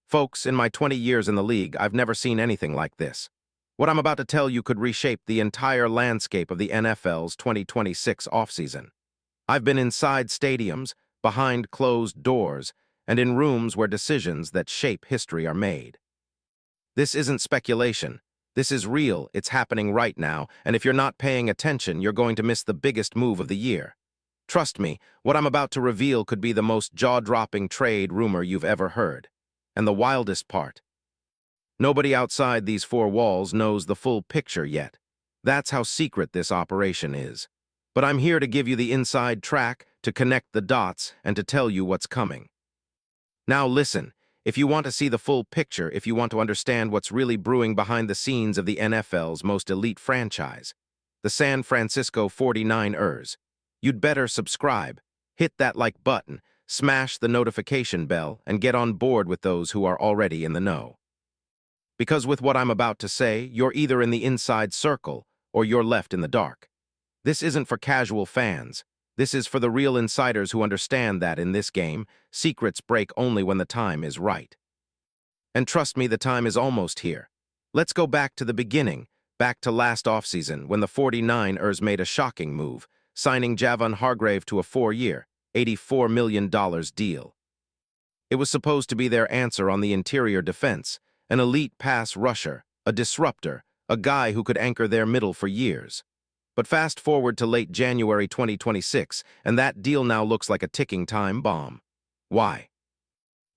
Folks, in my 20 years in the league, I've never seen anything like this. What I'm about to tell you could reshape the entire landscape of the NFL's 2026 offseason. I've been inside stadiums, behind closed doors, and in rooms where decisions that shape history are made. This isn't speculation. This is real, it's happening right now, and if you're not paying attention, you're going to miss the biggest move of the year. Trust me, what I'm about to reveal could be the most jaw-dropping trade rumor you've ever heard. And the wildest part, nobody outside these four walls knows the full picture yet. That's how secret this operation is. But I'm here to give you the inside track, to connect the dots, and to tell you what's coming. Now listen, if you want to see the full picture, if you want to understand what's really brewing behind the scenes of the NFL's most elite franchise, the San Francisco 49ers, you'd better subscribe, hit that like button, smash the notification bell, and get on board with those who are already in the know. Because with what I'm about to say, you're either in the inside circle or you're left in the dark. This isn't for casual fans. This is for the real insiders who understand that in this game, secrets break only when the time is right. And trust me, the time is almost here. Let's go back to the beginning, back to last offseason when the 49ers made a shocking move, signing Javon Hargrave to a 4-year, $84 million deal. It was supposed to be their answer on the interior defense, an elite pass rusher, a disruptor, a guy who could anchor their middle for years. But fast forward to late January 2026, and that deal now looks like a ticking time bomb. Why?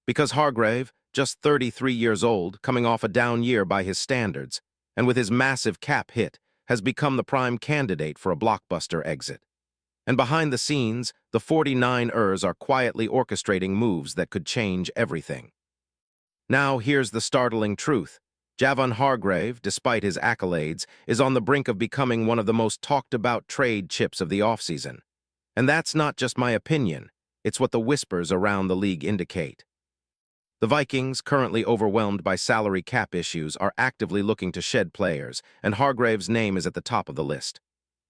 Because Hargrave, just 33 years old, coming off a down year by his standards, and with his massive cap hit, has become the prime candidate for a blockbuster exit. And behind the scenes, the 49ers are quietly orchestrating moves that could change everything. Now here's the startling truth. Javon Hargrave, despite his accolades, is on the brink of becoming one of the most talked-about trade chips of the offseason. And that's not just my opinion, it's what the whispers around the league indicate. The Vikings, currently overwhelmed by salary cap issues, are actively looking to shed players, and Hargrave's name is at the top of the list.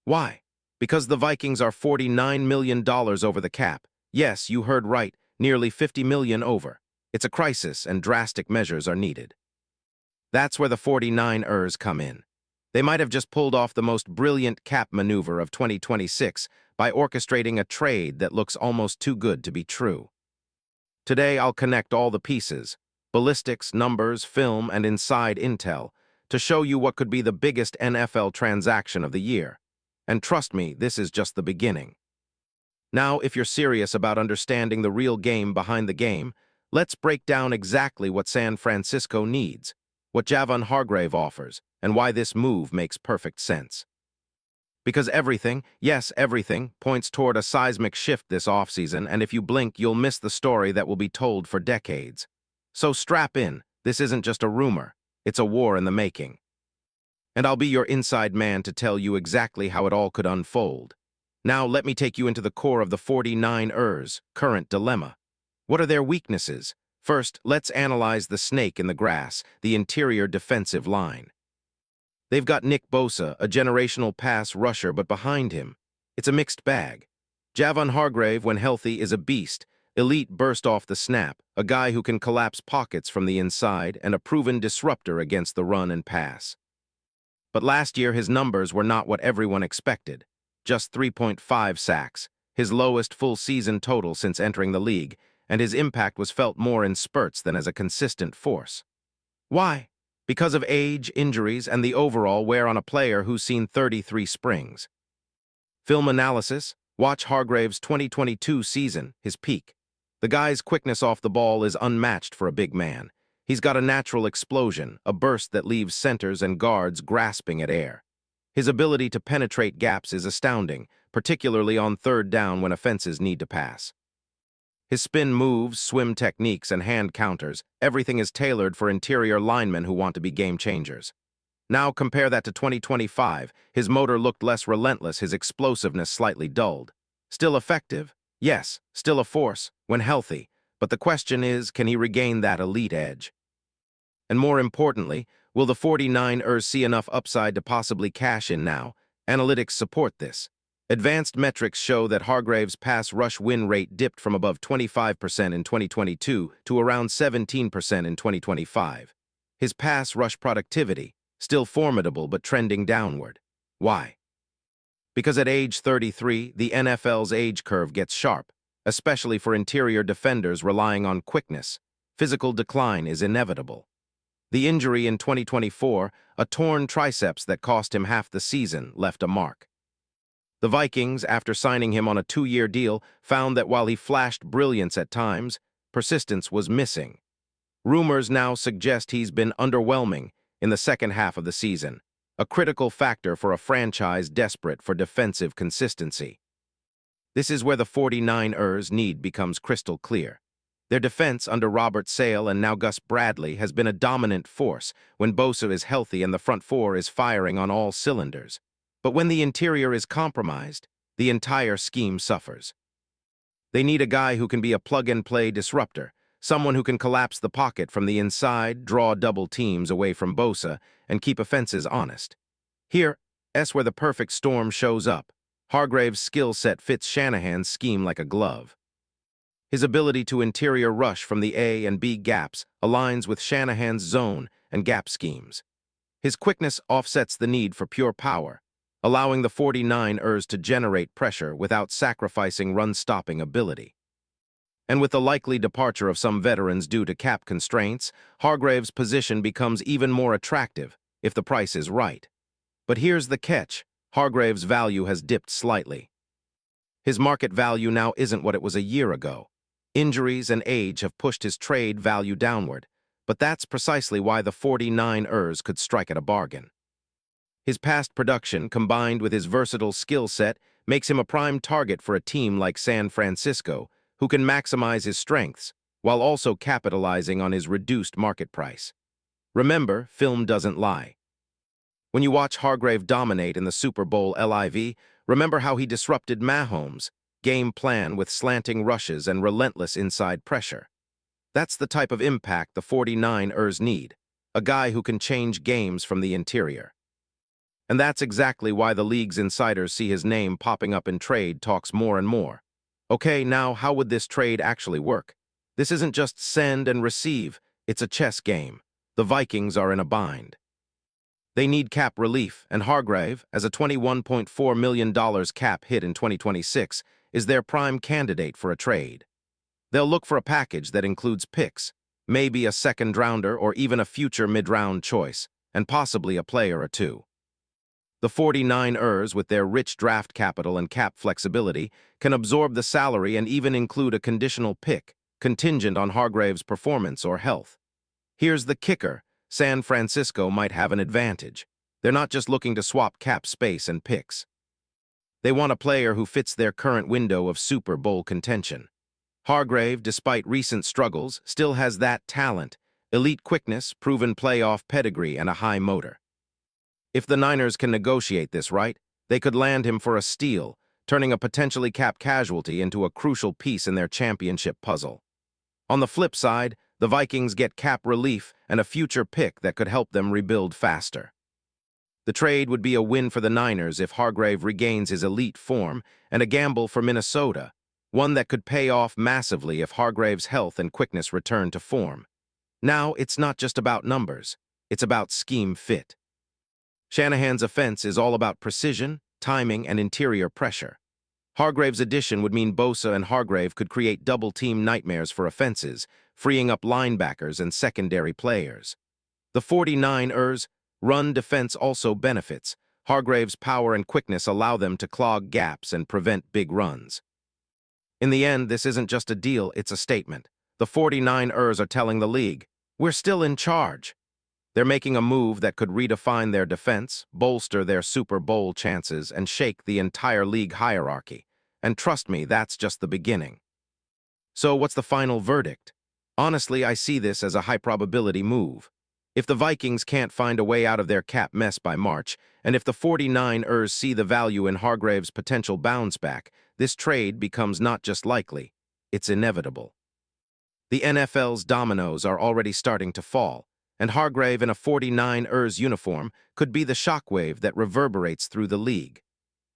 Why? Because the Vikings are $49 million over the cap. Yes, you heard right, nearly $50 million over. It's a crisis, and drastic measures are needed. That's where the 49ers come in. They might have just pulled off the most brilliant cap maneuver of 2026 by orchestrating a trade that looks almost too good to be true. Today, I'll connect all the pieces, ballistics, numbers, film, and inside intel, to show you what could be the biggest NFL transaction of the year. And trust me, this is just the beginning. Now, if you're serious about understanding the real game behind the game, let's break down exactly what San Francisco needs, what Javon Hargrave offers, and why this move makes perfect sense. Because everything, yes, everything, points toward a seismic shift this offseason, and if you blink, you'll miss the story that will be told for decades. So strap in, this isn't just a rumor, it's a war in the making. And I'll be your inside man to tell you exactly how it all could unfold. Now let me take you into the core of the 49ers' current dilemma. What are their weaknesses? First, let's analyze the snake in the grass, the interior defensive line. They've got Nick Bosa, a generational pass rusher, but behind him, it's a mixed bag. Javon Hargrave, when healthy, is a beast, elite burst off the snap, a guy who can collapse pockets from the inside, and a proven disruptor against the run and pass. But last year, his numbers were not what everyone expected. Just 3.5 sacks, his lowest full-season total since entering the league, and his impact was felt more in spurts than as a consistent force. Why? Because of age, injuries, and the overall wear on a player who's seen 33 springs. Film analysis, watch Hargrave's 2022 season, his peak. The guy's quickness off the ball is unmatched for a big man. He's got a natural explosion, a burst that leaves centers and guards grasping at air. His ability to penetrate gaps is astounding, particularly on third down when offenses need to pass. His spin moves, swim techniques, and hand counters, everything is tailored for interior linemen who want to be game changers. Now compare that to 2025, his motor looked less relentless, his explosiveness slightly dulled. Still effective? Yes, still a force, when healthy, but the question is, can he regain that elite edge? And more importantly, will the 49ers see enough upside to possibly cash in now? Analytics support this. Advanced metrics show that Hargrave's pass rush win rate dipped from above 25% in 2022 to around 17% in 2025. His pass rush productivity, still formidable but trending downward. Why? Because at age 33, the NFL's age curve gets sharp, especially for interior defenders relying on quickness. Physical decline is inevitable. The injury in 2024, a torn triceps that cost him half the season, left a mark. The Vikings, after signing him on a 2-year deal, found that while he flashed brilliance at times, persistence was missing. Rumors now suggest he's been underwhelming in the second half of the season, a critical factor for a franchise desperate for defensive consistency. This is where the 49ers' need becomes crystal clear. Their defense under Robert Sale and now Gus Bradley has been a dominant force when Bosa is healthy and the front four is firing on all cylinders. But when the interior is compromised, the entire scheme suffers. They need a guy who can be a plug-and-play disruptor, someone who can collapse the pocket from the inside, draw double teams away from Bosa, and keep offenses honest. Here's where the perfect storm shows up. Hargrave's skill set fits Shanahan's scheme like a glove. His ability to interior rush from the A and B gaps aligns with Shanahan's zone and gap schemes. His quickness offsets the need for pure power, allowing the 49ers to generate pressure without sacrificing run-stopping ability. And with the likely departure of some veterans due to cap constraints, Hargrave's position becomes even more attractive if the price is right. But here's the catch. Hargrave's value has dipped slightly. His market value now isn't what it was a year ago. Injuries and age have pushed his trade value downward, but that's precisely why the 49ers could strike at a bargain. His past production, combined with his versatile skill set, makes him a prime target for a team like San Francisco, who can maximize his strengths while also capitalizing on his reduced market price. Remember, film doesn't lie. When you watch Hargrave dominate in the Super Bowl LIV, remember how he disrupted Mahomes' game plan with slanting rushes and relentless inside pressure. That's the type of impact the 49ers need, a guy who can change games from the interior. And that's exactly why the league's insiders see his name popping up in trade talks more and more. Okay, now how would this trade actually work? This isn't just send and receive, it's a chess game. The Vikings are in a bind. They need cap relief, and Hargrave, as a $21.4 million cap hit in 2026, is their prime candidate for a trade. They'll look for a package that includes picks, maybe a second-rounder or even a future mid-round choice, and possibly a player or two. The 49ers, with their rich draft capital and cap flexibility, can absorb the salary and even include a conditional pick, contingent on Hargrave's performance or health. Here's the kicker. San Francisco might have an advantage. They're not just looking to swap cap space and picks. They want a player who fits their current window of Super Bowl contention. Hargrave, despite recent struggles, still has that talent, elite quickness, proven playoff pedigree, and a high motor. If the Niners can negotiate this right, they could land him for a steal, turning a potentially cap casualty into a crucial piece in their championship puzzle. On the flip side, the Vikings get cap relief and a future pick that could help them rebuild faster. The trade would be a win for the Niners if Hargrave regains his elite form, and a gamble for Minnesota, one that could pay off massively if Hargrave's health and quickness return to form. Now, it's not just about numbers, it's about scheme fit. Shanahan's offense is all about precision, timing, and interior pressure. Hargrave's addition would mean Bosa and Hargrave could create double-team nightmares for offenses, freeing up linebackers and secondary players. The 49ers' run defense also benefits. Hargrave's power and quickness allow them to clog gaps and prevent big runs. In the end, this isn't just a deal, it's a statement. The 49ers are telling the league, we're still in charge. They're making a move that could redefine their defense, bolster their Super Bowl chances, and shake the entire league hierarchy. And trust me, that's just the beginning. So what's the final verdict? Honestly, I see this as a high-probability move. If the Vikings can't find a way out of their cap mess by March, and if the 49ers see the value in Hargrave's potential bounce back, this trade becomes not just likely, it's inevitable. The NFL's dominoes are already starting to fall, and Hargrave in a 49ers uniform could be the shockwave that reverberates through the league.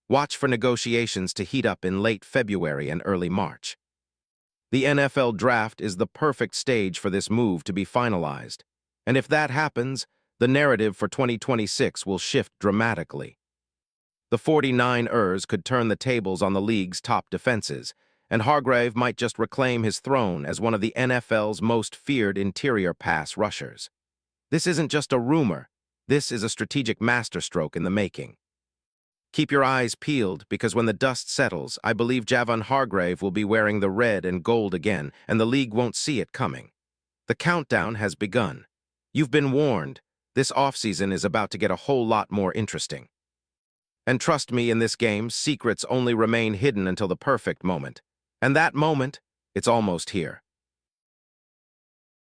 Watch for negotiations to heat up in late February and early March. The NFL draft is the perfect stage for this move to be finalized. And if that happens, the narrative for 2026 will shift dramatically. The 49ers could turn the tables on the league's top defenses, and Hargrave might just reclaim his throne as one of the NFL's most feared interior pass rushers. This isn't just a rumor. This is a strategic masterstroke in the making. Keep your eyes peeled, because when the dust settles, I believe Javon Hargrave will be wearing the red and gold again, and the league won't see it coming. The countdown has begun. You've been warned. This offseason is about to get a whole lot more interesting. And trust me, in this game, secrets only remain hidden until the perfect moment. And that moment, it's almost here.